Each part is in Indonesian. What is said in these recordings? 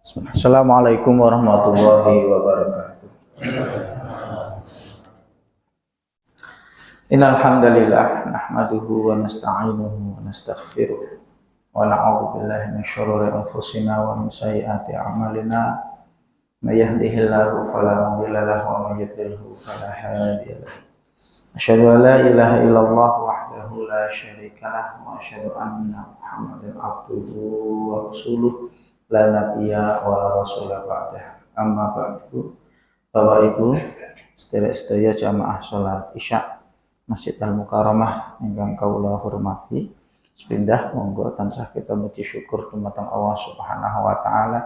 Assalamualaikum warahmatullahi wabarakatuh. Innal hamdalillah nahmaduhu wa nasta'inuhu wa nastaghfiruh wa na'udzu billahi min shururi anfusina wa min sayyiati a'malina. May yahdihillahu fala mudilla lahu wa may yudlilhu fala hadiya lahu. Asyhadu an la ilaha illallah wahdahu la syarika lahu wa asyhadu anna Muhammadan abduhu wa rasuluh. La nabiyya wa rasulah ba'dah. Amma ba'du. Bapak Ibu sedherek-sedaya jamaah salat Isya Masjid Al-Mukarramah ingkang kawula hormati, sepindah monggo tansah kita muji syukur dumateng Allah Subhanahu wa taala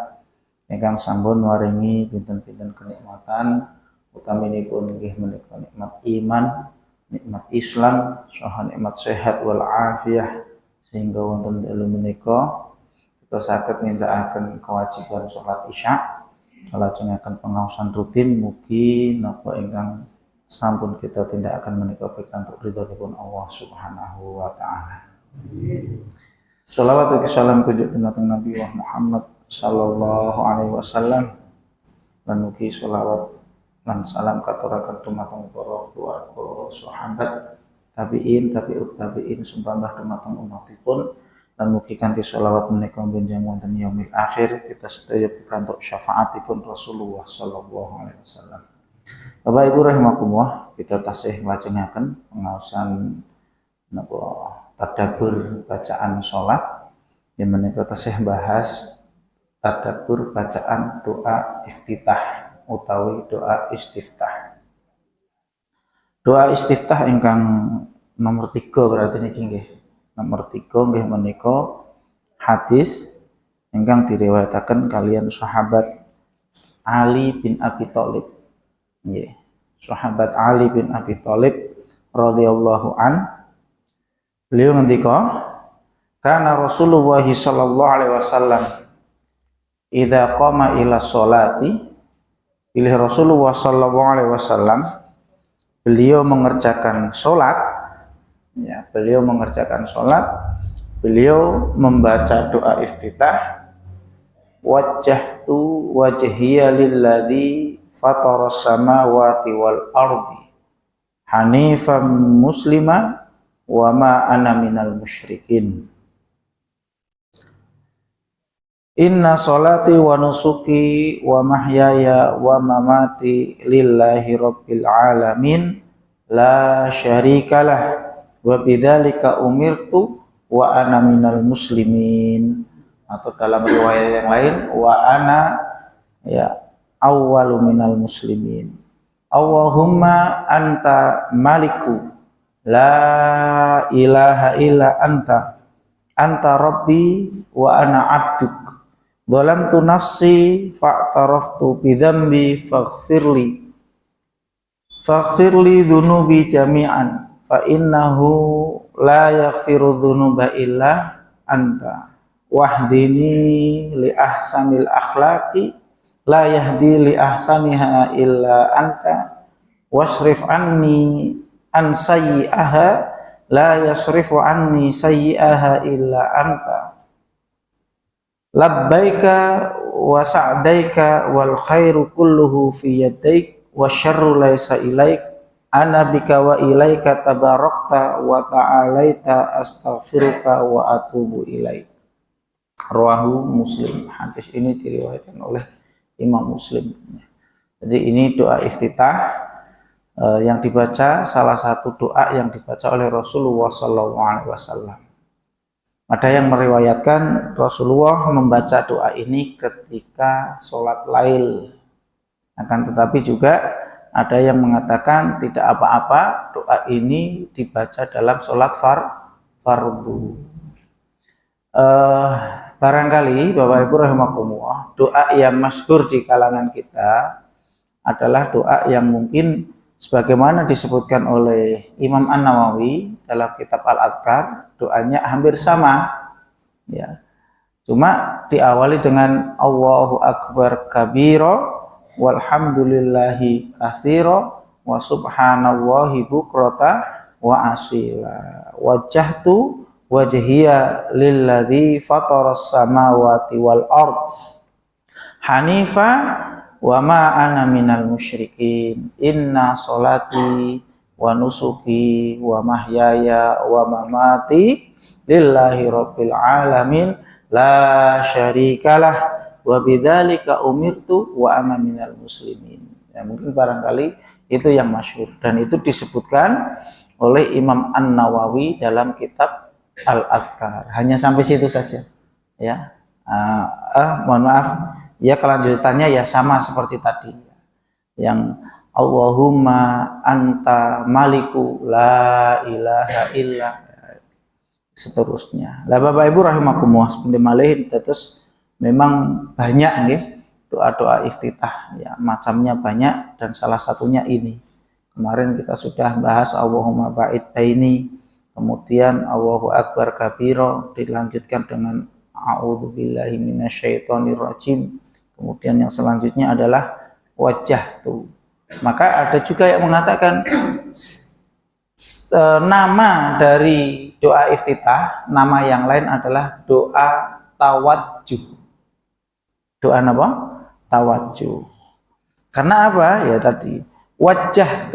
ingkang sampun maringi pinten-pinten kenikmatan, utaminipun nggih menika nikmat iman, nikmat Islam, saha nikmat sehat wal afiyah, sehingga wonten dalu menika kita saged nindakaken kewajiban sholat Isya, lajengaken pengaosan rutin, mugi napa ingkang sampun kita tindakaken menika pikantuk ridhonipun Allah Subhanahu wa taala. Shalawat ugi salam kunjuk dumateng Nabi Muhammad sallallahu alaihi wasallam, lan ugi shalawat lan salam katuraken dumateng para keluarga sahabat tabi'in, tabi'ut tabi'in sumpamah dumateng umatipun. Dan mugi kanthi sholawat menika benjang wonten yaumil akhir kita sedaya pikantuk syafaatipun Rasulullah sallallahu alaihi wasallam. Bapak Ibu rahimakumullah, kita tasih nglajengaken pengaosan napa tadabbur bacaan salat yang menika tasih bahas tadabbur bacaan doa iftitah utawi doa istiftah. Doa istiftah ingkang nomor 3 berarti niki nggih. Nomor 3 nggih menika hadis ingkang diriwayataken kalian sahabat Ali bin Abi Thalib. Nggih. Sahabat Ali bin Abi Thalib radhiyallahu an, beliau ngendika, kana Rasulullah sallallahu alaihi wasallam idza qama ila sholati, pilih Rasulullah sallallahu alaihi wasallam beliau mengerjakan salat. Ya, beliau mengerjakan sholat, beliau membaca doa iftitah, wajjahtu wajhiya lilladzi fataras samawati wal ardi hanifan muslima wa ma ana minal musyrikin. Inna sholati wa nusuki wa mahyaya wa mamati lillahi rabbil alamin la syarikalah wa bidzalika umirtu wa ana minal muslimin, atau dalam riwayat yang lain wa ana ya awwalu minal muslimin. Allahumma anta maliku la ilaha illa anta rabbi wa ana abduk dhalamtu nafsi fa'taraftu bidhanbi faghfirli dhunubi jami'an fa innahu la yaghfiru dzunuba illa anta wahdini li ahsanil akhlaqi la yahdi li ahsaniha illa anta wasrif anni an sayyi'aha la yasrifu anni sayyi'aha illa anta labbaika wa sa'daika wal khairu kulluhu fi yadaik wa syarru laysa ilaik ana bika wa ilaika tabarakta wa ta'alaita astaghfiruka wa atubu ilaik. Rawahu Muslim. Hadis ini diriwayatkan oleh Imam Muslim. Jadi ini doa iftitah yang dibaca, salah satu doa yang dibaca oleh Rasulullah sallallahu alaihi wasallam. Ada yang meriwayatkan Rasulullah membaca doa ini ketika sholat lail. Akan tetapi juga ada yang mengatakan tidak apa-apa, doa ini dibaca dalam sholat fardu. Barangkali Bapak Ibu rahimakumullah, doa yang masyhur di kalangan kita adalah doa yang mungkin sebagaimana disebutkan oleh Imam An-Nawawi dalam kitab Al-Adhkar, doanya hampir sama. Ya. Cuma diawali dengan Allahu Akbar kabira walhamdulillahi katsira wa subhanallahi bukrata wa asila wajjahtu wajhiya lilladzi fataras samawati wal ard Hanifa wa ma ana minal musyrikin. Inna sholati wa nusuki wa mahyaya wa mamati lillahi rabbil alamin la syarikalah wa bidzalika umirtu wa ana minal muslimin. Ya, mungkin barangkali itu yang masyhur dan itu disebutkan oleh Imam An-Nawawi dalam kitab Al-Adhkar. Hanya sampai situ saja. Ya. Mohon maaf. Ya, kelanjutannya ya sama seperti tadi. Yang Allahumma anta maliku la ilaha illa seterusnya. Lah Bapak Ibu rahimakumullah, sebenarnya malih terus memang banyak nggih doa-doa iftitah ya, macamnya banyak dan salah satunya ini. Kemarin kita sudah bahas Allahumma ba'id baini, kemudian Allahu akbar kabira, dilanjutkan dengan a'udzubillahi minasyaitonirrajim. Kemudian yang selanjutnya adalah wajah tuh. Maka ada juga yang mengatakan nama dari doa iftitah, nama yang lain adalah doa tawajjuh. Doa apa? Tawajjuh. Karena apa? Ya tadi wajah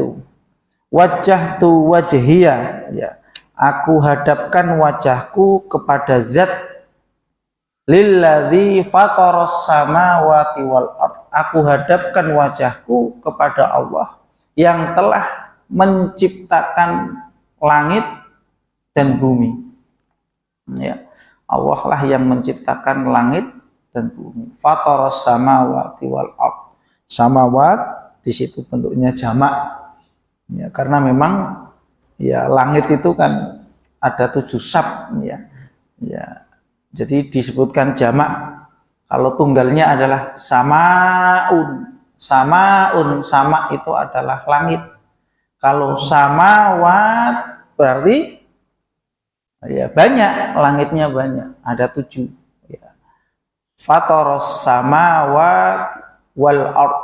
tuh wajhiyah ya. Aku hadapkan wajahku kepada zat lilladzi fataras samawati wal ard. Aku hadapkan wajahku kepada Allah yang telah menciptakan langit dan bumi. Ya, Allah lah yang menciptakan langit dan bumi. Fataras samawati wal ard. Samawat di situ bentuknya jamak. Ya, karena memang ya langit itu kan ada 7 sab ya. Ya. Jadi disebutkan jamak. Kalau tunggalnya adalah samaun. Samaun, sama itu adalah langit. Kalau samawat berarti ya banyak, langitnya banyak, ada 7 ya. Fataras samawat wal ard,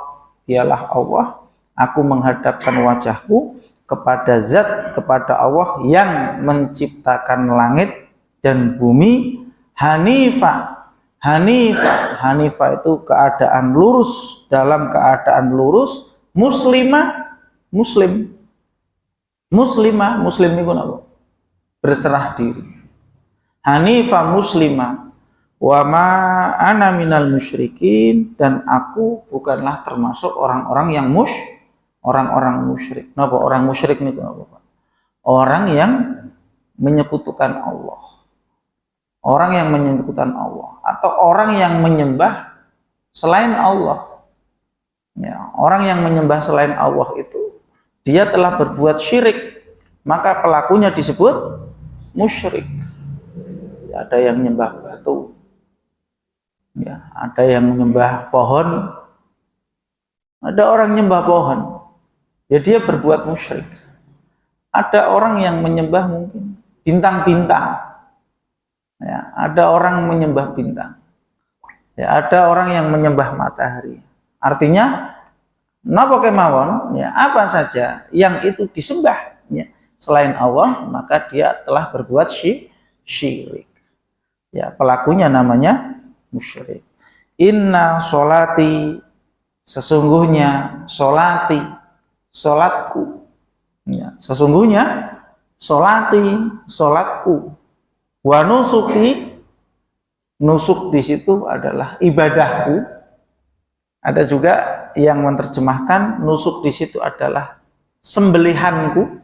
dialah Allah. Aku menghadapkan wajahku kepada zat, kepada Allah yang menciptakan langit dan bumi. Hanifah, Hanifah itu keadaan lurus, dalam keadaan lurus. Muslimah, muslim itu apa? Berserah diri. Hanifah muslimah. Wa ma ana minal musyrikin, dan aku bukanlah termasuk orang-orang yang musyrik. Napa orang musyrik niku napa? Orang yang menyekutukan Allah. Orang yang menyekutukan Allah atau orang yang menyembah selain Allah. Ya, orang yang menyembah selain Allah itu dia telah berbuat syirik, maka pelakunya disebut musyrik. Ya, ada yang menyembah batu. Ya, ada yang menyembah pohon. Ada orang menyembah pohon. Ya, dia berbuat musyrik. Ada orang yang menyembah mungkin bintang-bintang. Ya, ada orang menyembah bintang. Ya, ada orang yang menyembah matahari. Artinya, napa kemawon, ya, apa saja yang itu disembah ya, selain Allah, maka dia telah berbuat syirik. Ya, pelakunya namanya musyrik. Inna sholati, sesungguhnya sholati, sholatku. Ya, sesungguhnya sholati, sholatku. Wa nusuki, nusuk di situ adalah ibadahku. Ada juga yang menerjemahkan nusuk di situ adalah sembelihanku.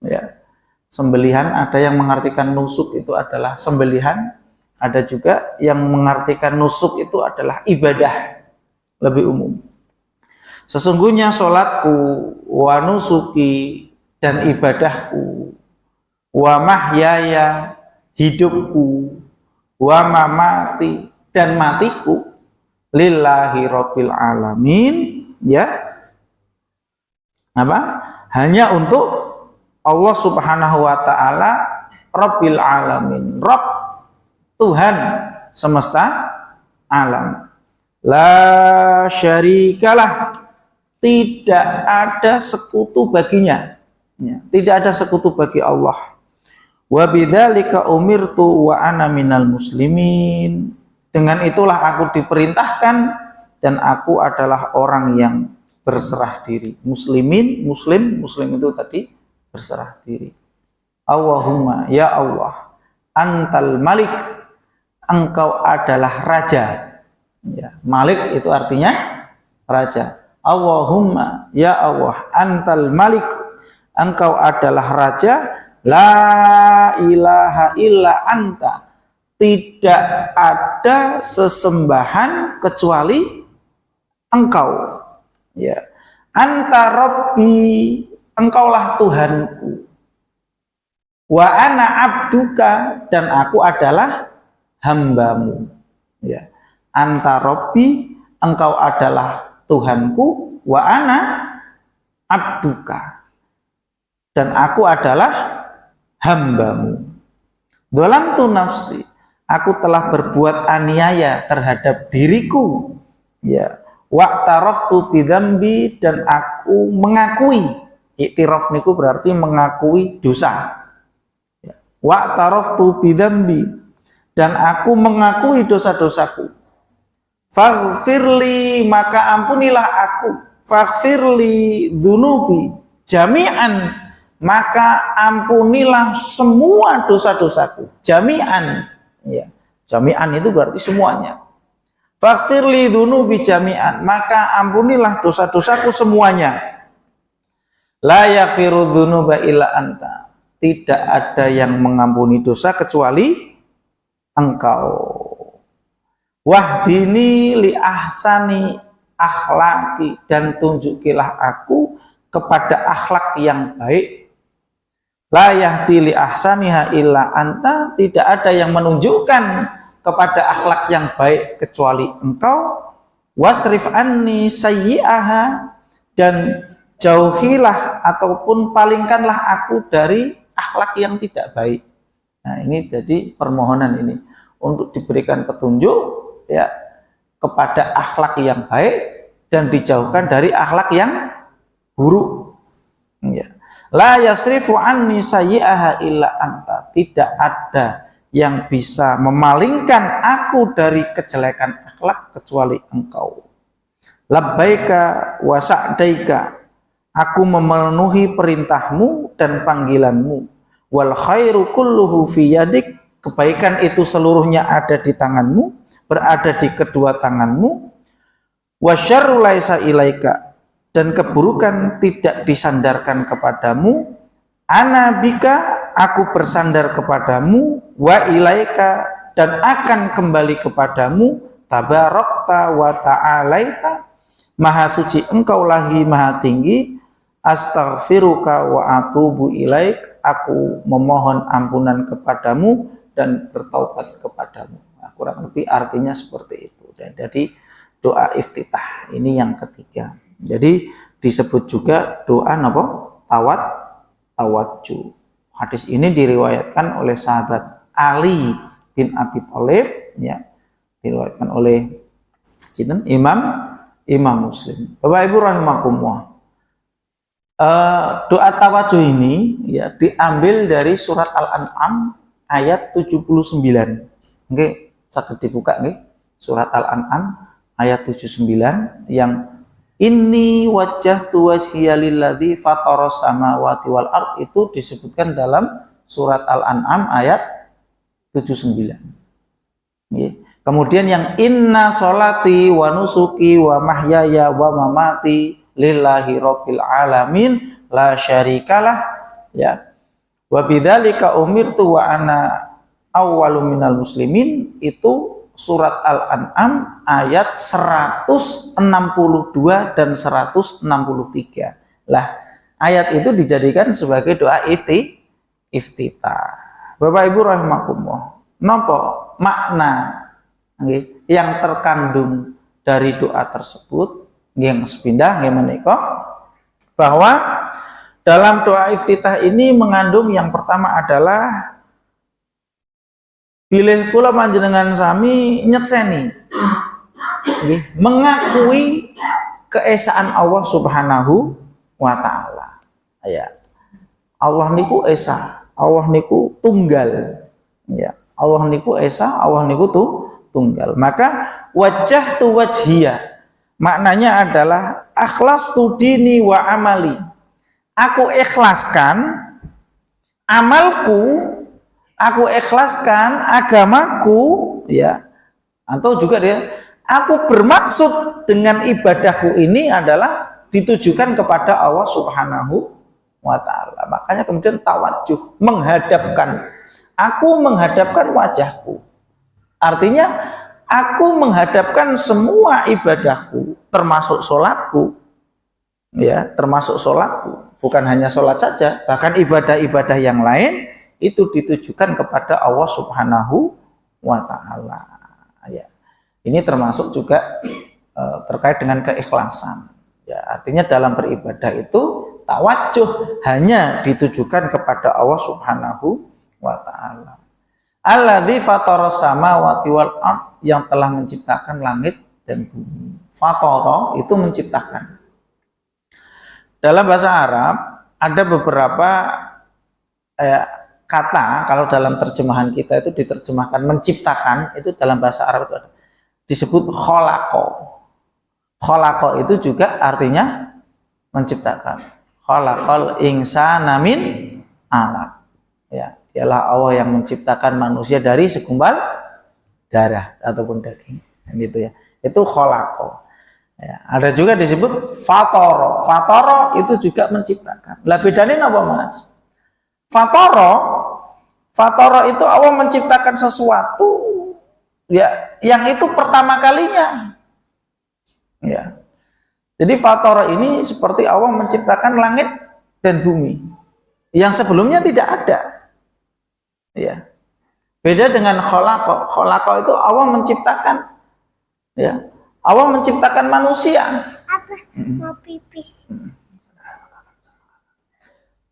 Ya, sembelihan, ada yang mengartikan nusuk itu adalah sembelihan, ada juga yang mengartikan nusuk itu adalah ibadah, lebih umum. Sesungguhnya sholatku, wa nusuki, dan ibadahku, wa mahyaya, hidupku, wa mamati, dan matiku, lillahi rabbil alamin, ya, apa? Hanya untuk Allah subhanahu wa ta'ala, rabbil alamin, Rabb, Tuhan semesta alam. La syarikalah, tidak ada sekutu baginya, ya, tidak ada sekutu bagi Allah. Wa bidzalika umirtu wa ana minal muslimin, Dengan itulah aku diperintahkan dan aku adalah orang yang berserah diri. Muslim itu tadi berserah diri. Allahumma ya Allah, antal malik, engkau adalah raja. Ya, malik itu artinya raja. Allahumma ya Allah, antal malik, engkau adalah raja. La ilaha illa anta, tidak ada sesembahan kecuali engkau. Ya, anta Rabbi, engkaulah Tuhanku. Wa ana abduka, dan aku adalah hambamu. Ya, anta Rabbi, engkau adalah Tuhanku. Wa ana abduka, dan aku adalah hambamu. Dzalamtu nafsi, aku telah berbuat aniaya terhadap diriku. Ya, wa'taraftu bidzambi, dan aku mengakui. Iktiraf niku berarti mengakui dosa. Ya. Wa'taraftu bidzambi, dan aku mengakui dosa-dosaku. Faghfirli, maka ampunilah aku. Faghfirli dzunubi jami'an, maka ampunilah semua dosa-dosaku. Jami'an, ya. Jami'an itu berarti semuanya. Faghfirli dzunubi jami'an, maka ampunilah dosa-dosaku semuanya. La yaghfiru dzunuba illa anta, tidak ada yang mengampuni dosa kecuali engkau. Wahdini li ahsani akhlaki, dan tunjukilah aku kepada akhlak yang baik. La yahdi li ahsaniha illa anta, tidak ada yang menunjukkan kepada akhlak yang baik kecuali engkau. Wasrif anni sayyi'aha, dan jauhilah ataupun palingkanlah aku dari akhlak yang tidak baik. Nah, ini jadi permohonan ini untuk diberikan petunjuk, ya, kepada akhlak yang baik dan dijauhkan dari akhlak yang buruk. Ya. La yasrifu anni sayyi'aha illa anta, tidak ada yang bisa memalingkan aku dari kejelekan akhlak kecuali engkau. Labbaika wa sa'daika, aku memenuhi perintahmu dan panggilanmu. Wal khairu kulluhu fi yadik, kebaikan itu seluruhnya ada di tanganmu, berada di kedua tanganmu. Wa syarru laisa ilaika, dan keburukan tidak disandarkan kepadamu. Ana bika, aku bersandar kepadamu. Wa ilaika, dan akan kembali kepadamu. Tabarakta wa ta'alaita, maha suci engkau lagi maha tinggi. Astaghfiruka wa atubu ilaik, aku memohon ampunan kepadamu dan bertaubat kepadamu. Nah, kurang lebih artinya seperti itu. Dan jadi doa iftitah ini yang ketiga. Jadi disebut juga doa apa? Tawajjuh. Hadis ini diriwayatkan oleh sahabat Ali bin Abi Thalib, ya, diriwayatkan oleh Imam Muslim. Bapak Ibu rahimakumullah. Doa tawajjuh ini, ya, diambil dari surat Al-An'am ayat 79. Nggih, saged dibuka nggih. Surat Al-An'am ayat 79 yang inni wajjahtu wajhiya lilladzi fataras samawati wal ard, itu disebutkan dalam surat Al-An'am ayat 79. Kemudian yang inna sholati wa nusuki wa mahyaya wa mamati lillahi rabbil alamin la syarikalah, ya, wa bidzalika umirtu wa ana awwalu minal muslimin, itu surat Al-An'am ayat 162 dan 163. Lah, ayat itu dijadikan sebagai doa iftitah. Bapak Ibu rahimakumullah. Napa makna yang terkandung dari doa tersebut? Yang sepindah nggih menika bahwa dalam doa iftitah ini mengandung yang pertama adalah bilih kula panjenengan sami nyekseni, mengakui keesaan Allah Subhanahu wa taala. Ya. Allah niku esa, Allah niku tunggal. Ya. Allah niku esa, Allah niku tunggal. Maka wajah tu wajhiyah maknanya adalah akhlas tu dini wa amali. Aku ikhlaskan amalku, aku ikhlaskan agamaku, ya. Atau juga aku bermaksud dengan ibadahku ini adalah ditujukan kepada Allah Subhanahu wa ta'ala. Makanya kemudian tawajuh, menghadapkan. Aku menghadapkan wajahku. Artinya aku menghadapkan semua ibadahku, termasuk sholatku, ya, termasuk sholatku. Bukan hanya sholat saja, bahkan ibadah-ibadah yang lain itu ditujukan kepada Allah Subhanahu wa ta'ala. Ya. Ini termasuk juga terkait dengan keikhlasan. Ya, artinya dalam beribadah itu tawajuh hanya ditujukan kepada Allah Subhanahu wa ta'ala. Alladzi fataras samawati wal ard, yang telah menciptakan langit dan bumi. Fatara itu menciptakan. Dalam bahasa Arab ada beberapa kata, kalau dalam terjemahan kita itu diterjemahkan menciptakan, itu dalam bahasa Arab itu ada, disebut khalaqa. Khalaqa itu juga artinya menciptakan. Khalaqal insana min alaq. Ya, dialah Allah yang menciptakan manusia dari segumpal darah ataupun daging. Gitu ya. Itu khalaqa. Ya, ada juga disebut fatoro. Fatoro itu juga menciptakan. Lah bedanya apa, Mas? Fatoro itu Allah menciptakan sesuatu ya yang itu pertama kalinya. Ya. Jadi fatoro ini seperti Allah menciptakan langit dan bumi yang sebelumnya tidak ada. Ya. Beda dengan khalaqa. Khalaqa itu Allah menciptakan, ya. Allah menciptakan manusia. Apa? Mau pipis.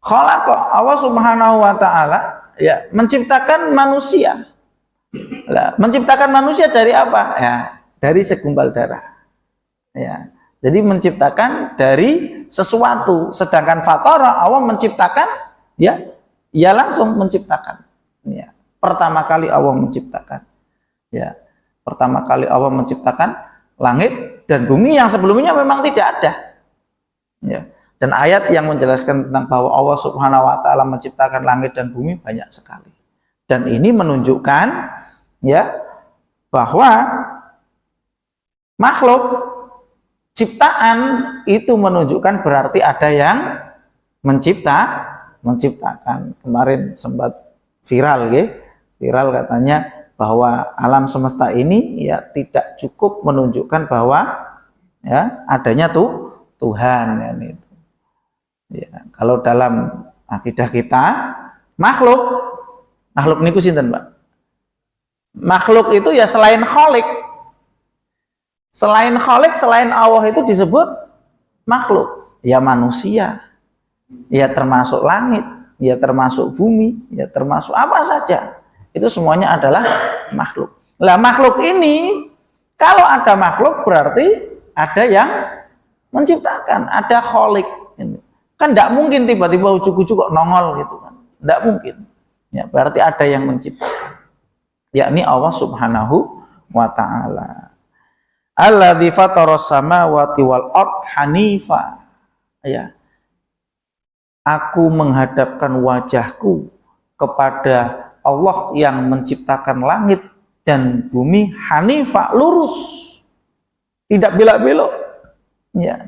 Khalaqa, Allah Subhanahu wa ta'ala ya menciptakan manusia. Nah, menciptakan manusia dari apa? Ya, dari segumpal darah. Ya. Jadi menciptakan dari sesuatu, sedangkan fatara Allah menciptakan ya langsung menciptakan. Ya. Pertama kali Allah menciptakan. Ya. Pertama kali Allah menciptakan langit dan bumi yang sebelumnya memang tidak ada. Ya. Dan ayat yang menjelaskan tentang bahwa Allah Subhanahu wa ta'ala menciptakan langit dan bumi banyak sekali. Dan ini menunjukkan ya bahwa makhluk ciptaan itu menunjukkan berarti ada yang menciptakan. Kemarin sempat viral ya. Viral katanya bahwa alam semesta ini ya tidak cukup menunjukkan bahwa ya adanya Tuhan ya, itu. Ya, kalau dalam akidah kita makhluk niku sinten, Mbak? Makhluk itu ya selain Khalik. Selain Khalik, selain Allah itu disebut makhluk. Ya manusia. Ya termasuk langit, ya termasuk bumi, ya termasuk apa saja. Itu semuanya adalah makhluk. Lah makhluk ini, kalau ada makhluk berarti ada yang menciptakan, ada Khalik. Kan tidak mungkin tiba-tiba ujuk-ujuk kok nongol gitu kan. Tidak mungkin. Ya, berarti ada yang menciptakan. Yakni Allah Subhanahu wa ta'ala. Alladzi fataras samawati wal ard hanifa. Ya. Aku menghadapkan wajahku kepada Allah yang menciptakan langit dan bumi hanifa, lurus, tidak belok-belok. Ya.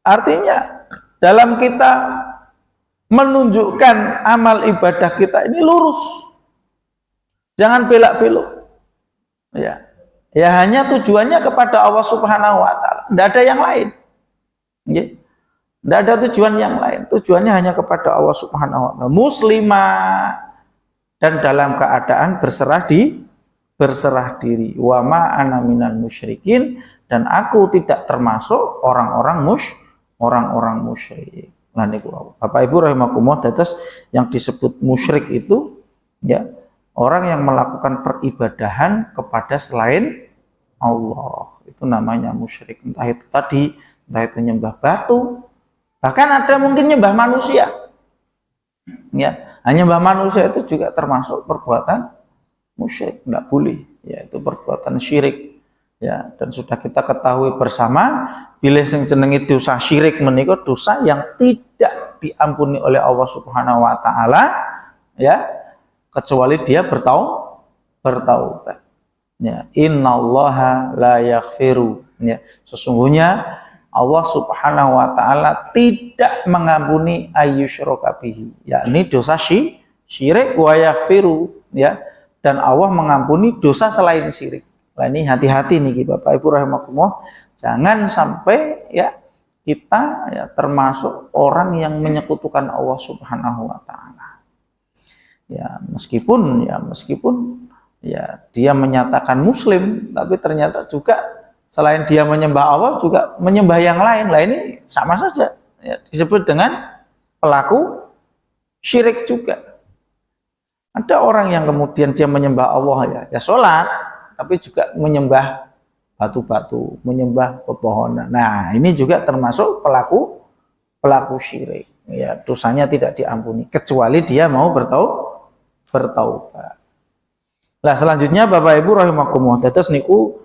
Artinya dalam kita menunjukkan amal ibadah kita ini lurus, jangan belak-belok. Ya, ya hanya tujuannya kepada Allah Subhanahu wa ta'ala, tidak ada yang lain. Ya. Tidak ada tujuan yang lain, tujuannya hanya kepada Allah Subhanahu wa ta'ala. Muslimah dan dalam keadaan berserah diri. Wa ma ana minal musyrikin, dan aku tidak termasuk orang-orang musyrik. Nah niku Bapak Ibu rahimakumullah, terus yang disebut musyrik itu ya orang yang melakukan peribadahan kepada selain Allah. Itu namanya musyrik. Entah itu tadi, entah itu nyembah batu, bahkan ada mungkin nyembah manusia. Ya, nyembah manusia itu juga termasuk perbuatan musyrik, enggak boleh, yaitu perbuatan syirik. Ya, dan sudah kita ketahui bersama bila sing jenenge dosa syirik menika dosa yang tidak diampuni oleh Allah Subhanahu wa taala, ya, kecuali dia bertaubat. Ya, innallaha la yaghfiru. Ya, sesungguhnya Allah Subhanahu wa taala tidak mengampuni ayyusyraka bihi, yakni dosa syirik, wa yaghfiru, ya, dan Allah mengampuni dosa selain syirik. Nah, ini hati-hati nih Bapak Ibu rahimakumullah, jangan sampai ya kita ya termasuk orang yang menyekutukan Allah Subhanahu wa taala. Ya, meskipun ya dia menyatakan muslim, tapi ternyata juga selain dia menyembah Allah juga menyembah yang lain. Lah ini sama saja ya, disebut dengan pelaku syirik juga. Ada orang yang kemudian dia menyembah Allah ya sholat, tapi juga menyembah batu-batu, menyembah pepohonan. Nah, ini juga termasuk pelaku syirik. Ya, dosanya tidak diampuni kecuali dia mau bertaubat. Nah, selanjutnya Bapak Ibu rahimakumullah, dados niku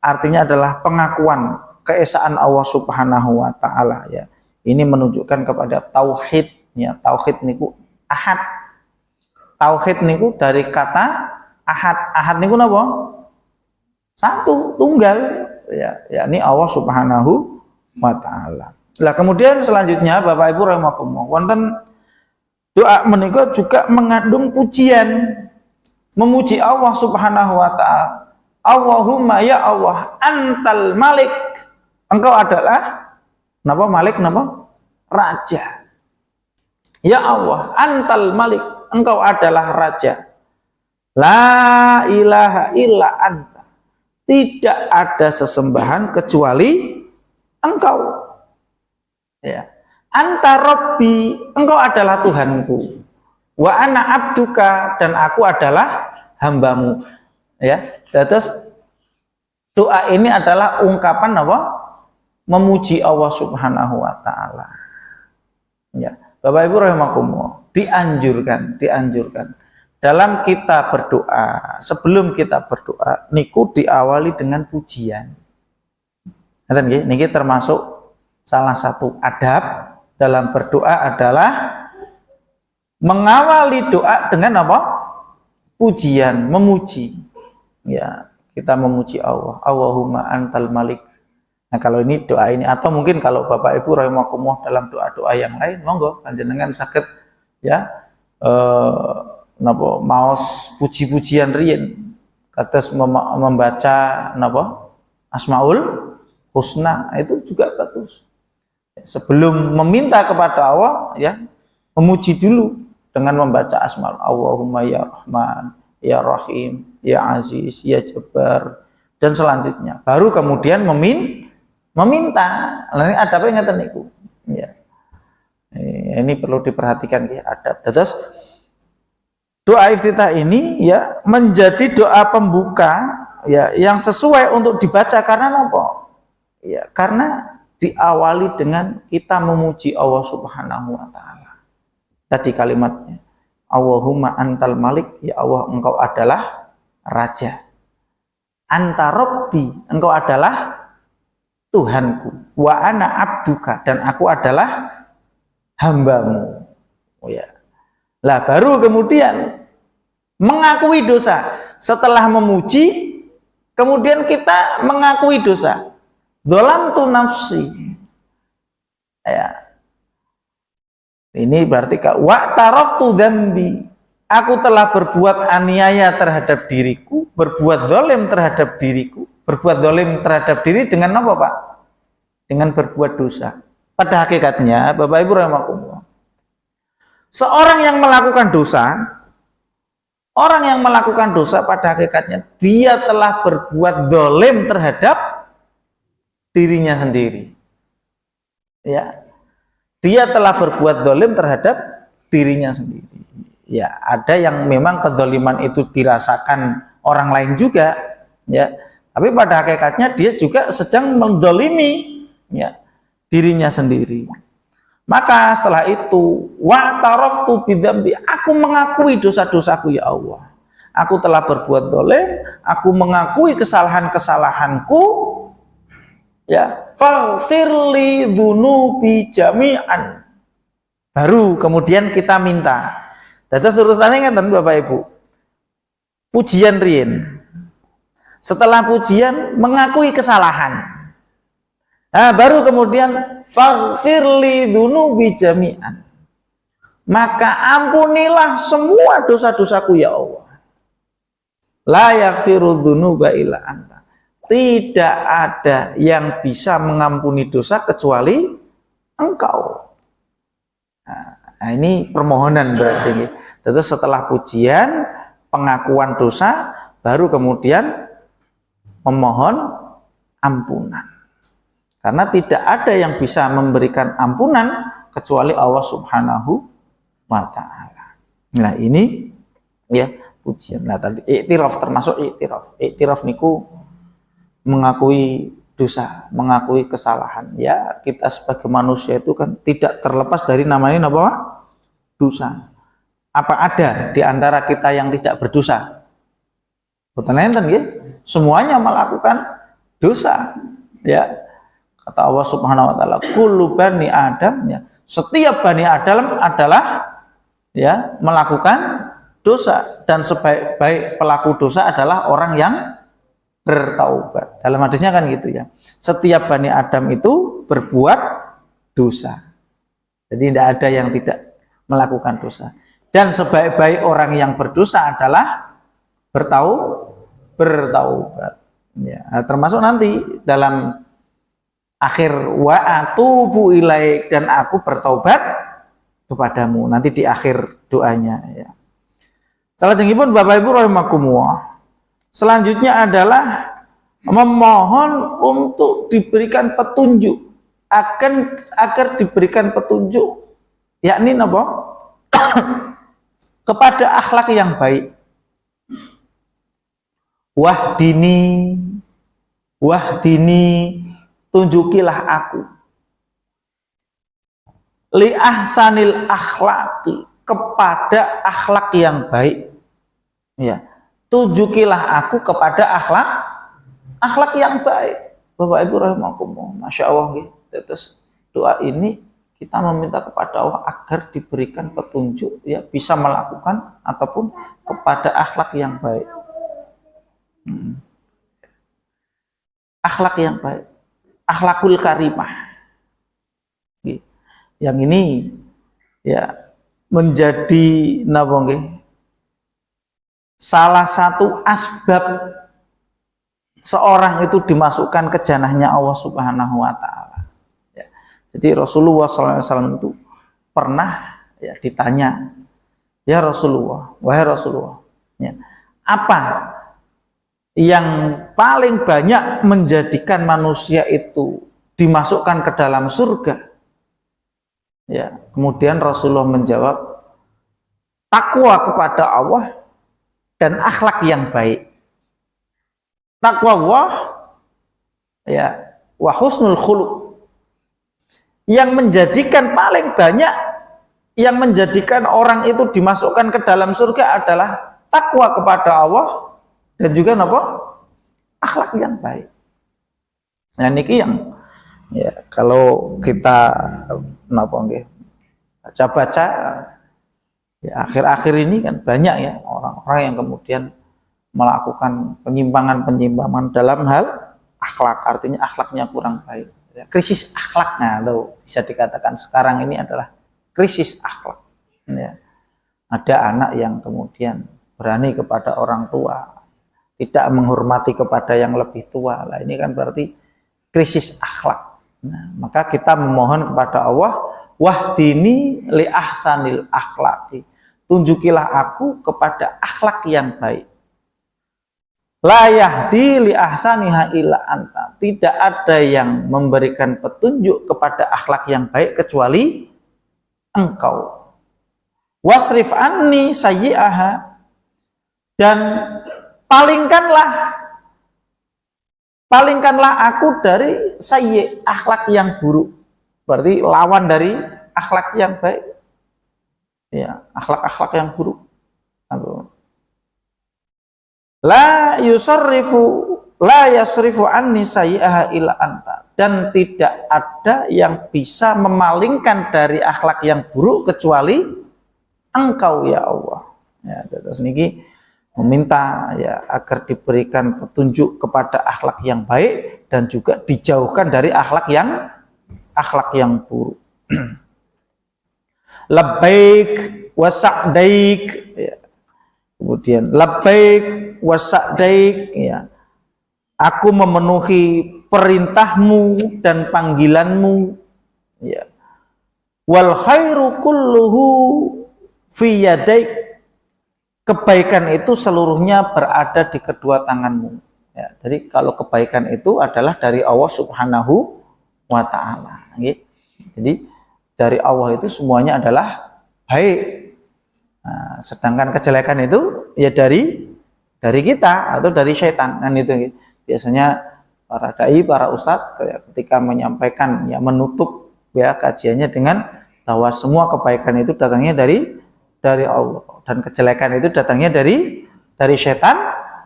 artinya adalah pengakuan keesaan Allah Subhanahu wa taala ya. Ini menunjukkan kepada tauhid ya. Tauhid niku ahad. Tauhid niku dari kata ahad. Ahad niku napa? Satu, tunggal ya, yakni Allah Subhanahu wa taala. Lah kemudian selanjutnya Bapak Ibu rahimakumullah, wonten doa menika juga mengandung pujian, memuji Allah Subhanahu wa taala. Allahumma ya Allah antal malik. Engkau adalah napa malik napa? Raja. Ya Allah antal malik, engkau adalah raja. La ilaha illa anta. Tidak ada sesembahan kecuali engkau. Ya. Anta Rabbi, engkau adalah Tuhanku. Wa ana abduka, dan aku adalah hambamu. Ya, terus doa ini adalah ungkapan apa? Memuji Allah Subhanahu wa taala. Ya, Bapak Ibu rahimakumullah, dianjurkan dalam kita berdoa, sebelum kita berdoa niku diawali dengan pujian. Ngaten nggih, niki termasuk salah satu adab dalam berdoa adalah mengawali doa dengan apa? Pujian, memuji. Ya, kita memuji Allah. Allahumma antal malik. Nah, kalau ini doa ini, atau mungkin kalau Bapak Ibu rahimakumullah dalam doa-doa yang lain, monggo panjenengan saged ya napa maos puji-pujian riyin kados membaca napa Asmaul Husna, itu juga bagus. Sebelum meminta kepada Allah ya, memuji dulu dengan membaca Asmaul. Allahumma ya Rahman, ya Rahim, ya Aziz, ya Jabbar, dan selanjutnya baru kemudian meminta. Nah, ini adabnya ngeten niku. Ya. Ini perlu diperhatikan ya, adab. Terus doa iftitah ini ya menjadi doa pembuka ya yang sesuai untuk dibaca karena apa? Ya, karena diawali dengan kita memuji Allah Subhanahu wa taala. Tadi kalimatnya Allahumma antal malik, ya Allah engkau adalah raja. Anta Rabbi, engkau adalah Tuhanku. Wa ana abduka, dan aku adalah hambamu. Oh ya. Lah baru kemudian mengakui dosa. Setelah memuji, kemudian kita mengakui dosa. Dzalamtu nafsi. Ya. Ini berarti wa taraftu dzambi. Aku telah berbuat aniaya terhadap diriku, berbuat zalim terhadap diriku. Berbuat zalim terhadap diri dengan apa, Pak? Dengan berbuat dosa. Pada hakikatnya, Bapak Ibu rahimakumullah, seorang yang melakukan dosa, pada hakikatnya dia telah berbuat zalim terhadap dirinya sendiri. Ya, dia telah berbuat zalim terhadap dirinya sendiri. Ya, ada yang memang kedzaliman itu dirasakan orang lain juga, ya. Tapi pada hakikatnya dia juga sedang menzalimi ya dirinya sendiri. Maka setelah itu wa taraftu bidzambi, aku mengakui dosa-dosaku ya Allah. aku telah berbuat zalim, aku mengakui kesalahan-kesalahanku, ya, faghfirli dzunubi jami'an. Baru kemudian kita minta. Dados urutannya ngeten Bapak Ibu. Pujian riyen. Setelah pujian mengakui kesalahan. Nah, baru kemudian faghfirli dzunubi jami'an. Maka ampunilah semua dosa-dosaku ya Allah. La yaghfiru dzunuba illa anta. Tidak ada yang bisa mengampuni dosa kecuali Engkau. Nah, ini permohonan berarti. Terus setelah pujian, pengakuan dosa, baru kemudian memohon ampunan. Karena tidak ada yang bisa memberikan ampunan kecuali Allah Subhanahu wa ta'ala. Nah, ini ya pujian. Nah, tadi iktiraf termasuk iktiraf. Iktiraf niku mengakui dosa, mengakui kesalahan. Ya, kita sebagai manusia itu kan tidak terlepas dari namanya apa? Dosa. Apa ada di antara kita yang tidak berdosa? Betul enten nggih? Semuanya melakukan dosa. Ya. Kata Allah Subhanahu wa taala, kullu bani Adam, ya. Setiap bani Adam adalah ya melakukan dosa, dan sebaik-baik pelaku dosa adalah orang yang bertaubat. Dalam hadisnya kan gitu ya. Setiap bani Adam itu berbuat dosa. Jadi tidak ada yang tidak melakukan dosa. Dan sebaik-baik orang yang berdosa adalah bertaubat. Ya, termasuk nanti dalam akhir wa atubu ilaik, dan aku bertaubat kepadamu. Nanti di akhir doanya ya. Salajengipun Bapak Ibu rahimakumullah. Selanjutnya adalah memohon untuk diberikan petunjuk, agar diberikan petunjuk, yakni apa? Kepada akhlak yang baik. Wahdini, tunjukilah aku. Li ahsanil akhlaqi, kepada akhlak yang baik. Ya. Tunjukilah aku kepada akhlak yang baik. Bapak Ibu rahimakumullah, Masya Allah gitu. Terus doa ini kita meminta kepada Allah agar diberikan petunjuk, ya, bisa melakukan ataupun kepada akhlak yang baik. Akhlak yang baik, akhlakul karimah. Yang ini ya menjadi salah satu asbab seorang itu dimasukkan ke jannahnya Allah Subhanahu wa ta'ala. Ya. Jadi Rasulullah SAW itu pernah ya ditanya, ya Rasulullah, wahai Rasulullah, ya, apa yang paling banyak menjadikan manusia itu dimasukkan ke dalam surga? Ya, kemudian Rasulullah menjawab, takwa kepada Allah dan akhlak yang baik. Takwa Allah, ya, wa husnul khuluq. Yang menjadikan paling banyak, yang menjadikan orang itu dimasukkan ke dalam surga adalah takwa kepada Allah dan juga apa? Akhlak yang baik. Nah, niki yang ya kalau kita baca-baca ya, akhir-akhir ini kan banyak ya orang-orang yang kemudian melakukan penyimpangan dalam hal akhlak, artinya akhlaknya kurang baik. Ya, krisis akhlaknya, atau bisa dikatakan sekarang ini adalah krisis akhlak. Ya. Ada anak yang kemudian berani kepada orang tua, tidak menghormati kepada yang lebih tua. Lah ini kan berarti krisis akhlak. Nah, maka kita memohon kepada Allah, wahdini li ahsanil akhlaqi. Tunjukilah aku kepada akhlak yang baik. La yahdi li ahsaniha illa anta. Tidak ada yang memberikan petunjuk kepada akhlak yang baik kecuali Engkau. Wasrif anni sayyi'aha, dan palingkanlah aku dari sayyi', akhlak yang buruk. Berarti lawan dari akhlak yang baik. Ya, akhlak-akhlak yang buruk. la yasrifu anni sayyi'aha illa anta, dan tidak ada yang bisa memalingkan dari akhlak yang buruk kecuali Engkau ya Allah. Ya, terus niki meminta ya agar diberikan petunjuk kepada akhlak yang baik dan juga dijauhkan dari akhlak yang buruk. Labbaik wa sa'daik, ya. Kemudian labbaik wa sa'daik, ya. Aku memenuhi perintahmu dan panggilanmu, ya. Wal khairu kulluhu fi yadaik, kebaikan itu seluruhnya berada di kedua tanganmu. Ya, jadi kalau kebaikan itu adalah dari Allah Subhanahu wa ta'ala. Jadi dari Allah itu semuanya adalah baik. Nah, sedangkan kejelekan itu ya dari kita atau dari syaitan, kan itu. Biasanya para dai, para ustadz ketika menyampaikan ya menutup ya kajiannya dengan bahwa semua kebaikan itu datangnya dari Allah dan kejelekan itu datangnya dari syaitan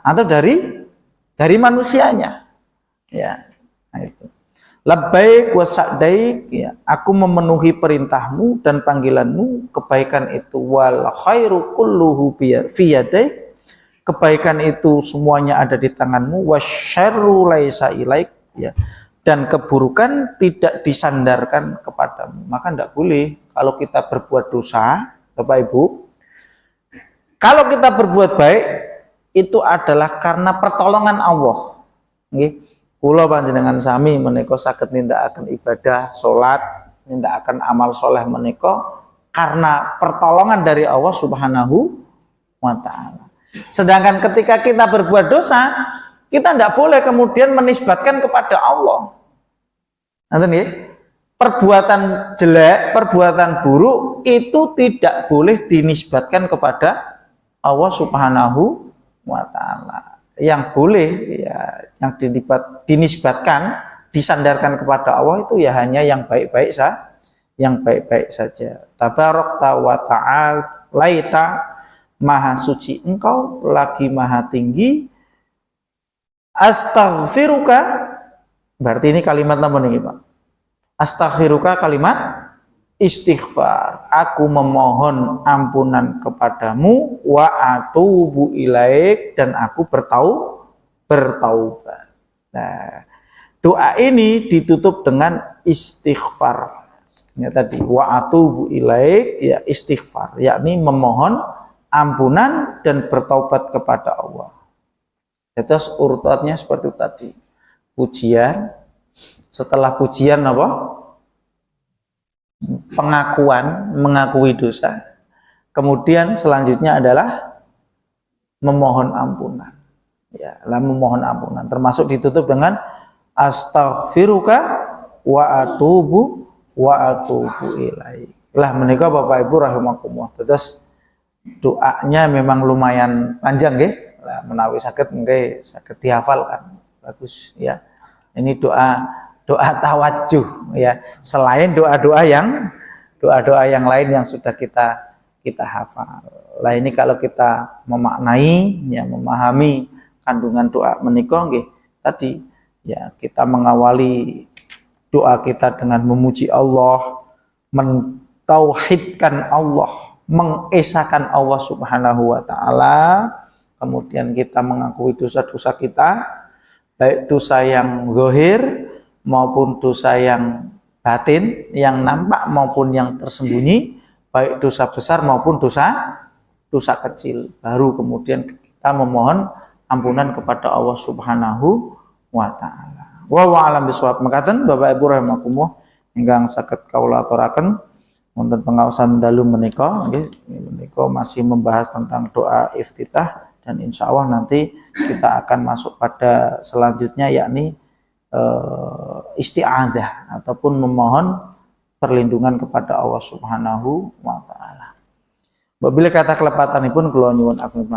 atau dari manusianya. Ya, nah itu. Labbaik wa sa'daik, ya, aku memenuhi perintahmu dan panggilanmu, kebaikan itu wal khairu kulluhu fi yadaik, kebaikan itu semuanya ada di tanganmu, wasyarru laisa ilaik, ya, dan keburukan tidak disandarkan kepadamu. Maka tidak boleh kalau kita berbuat dosa, Bapak Ibu, kalau kita berbuat baik itu adalah karena pertolongan Allah. Nggih. Kula panjenengan sami menika saged nindakaken ibadah, salat, nindakaken amal soleh menika karena pertolongan dari Allah Subhanahu wa ta'ala. Sedangkan ketika kita berbuat dosa, kita tidak boleh kemudian menisbatkan kepada Allah. Nanti perbuatan jelek, perbuatan buruk itu tidak boleh dinisbatkan kepada Allah Subhanahu wa ta'ala. Yang boleh ya yang dinisbatkan, disandarkan kepada Allah itu ya hanya yang baik-baik saja. Tabarakta wa ta'ala, laita, maha suci engkau, lagi maha tinggi. Astaghfiruka, berarti ini kalimat apa nih Pak? Astaghfiruka kalimat istighfar. Aku memohon ampunan kepadamu, wa atubu ilaik, dan aku bertaubat. Nah, doa ini ditutup dengan istighfar. Ya tadi wa atubu ilaik, ya istighfar, yakni memohon ampunan dan bertaubat kepada Allah. Terus urutannya seperti tadi. Pujian, setelah pujian apa? Pengakuan, mengakui dosa. Kemudian selanjutnya adalah memohon ampunan. Ya, memohon ampunan. Termasuk ditutup dengan astaghfiruka wa atubu ilaik. Lah menika Bapak Ibu rahimakumullah. Terus doanya memang lumayan panjang nggih. Lah menawi saged nggih saged dihafalkan. Bagus ya. Ini doa tawajuh ya, selain doa-doa yang lain yang sudah kita hafal. Lah ini kalau kita memaknai ya, memahami kandungan doa menika nggih tadi ya, kita mengawali doa kita dengan memuji Allah, mentauhidkan Allah, mengesahkan Allah Subhanahu wa ta'ala. Kemudian kita mengakui dosa-dosa kita, baik dosa yang zahir maupun dosa yang batin, yang nampak maupun yang tersembunyi, baik dosa besar maupun dosa kecil. Baru kemudian kita memohon ampunan kepada Allah Subhanahu wa ta'ala. Wa a'lam bishawab. Mekaten Bapak Ibu rahimakumullah ingkang saged kawula aturaken wonten pengaosan dalu menika nggih, menika masih membahas tentang doa iftitah, dan insya Allah nanti kita akan masuk pada selanjutnya yakni isti'adzah ataupun memohon perlindungan kepada Allah Subhanahu wa ta'ala. Bila kata kelepatanipun kula nyuwun agung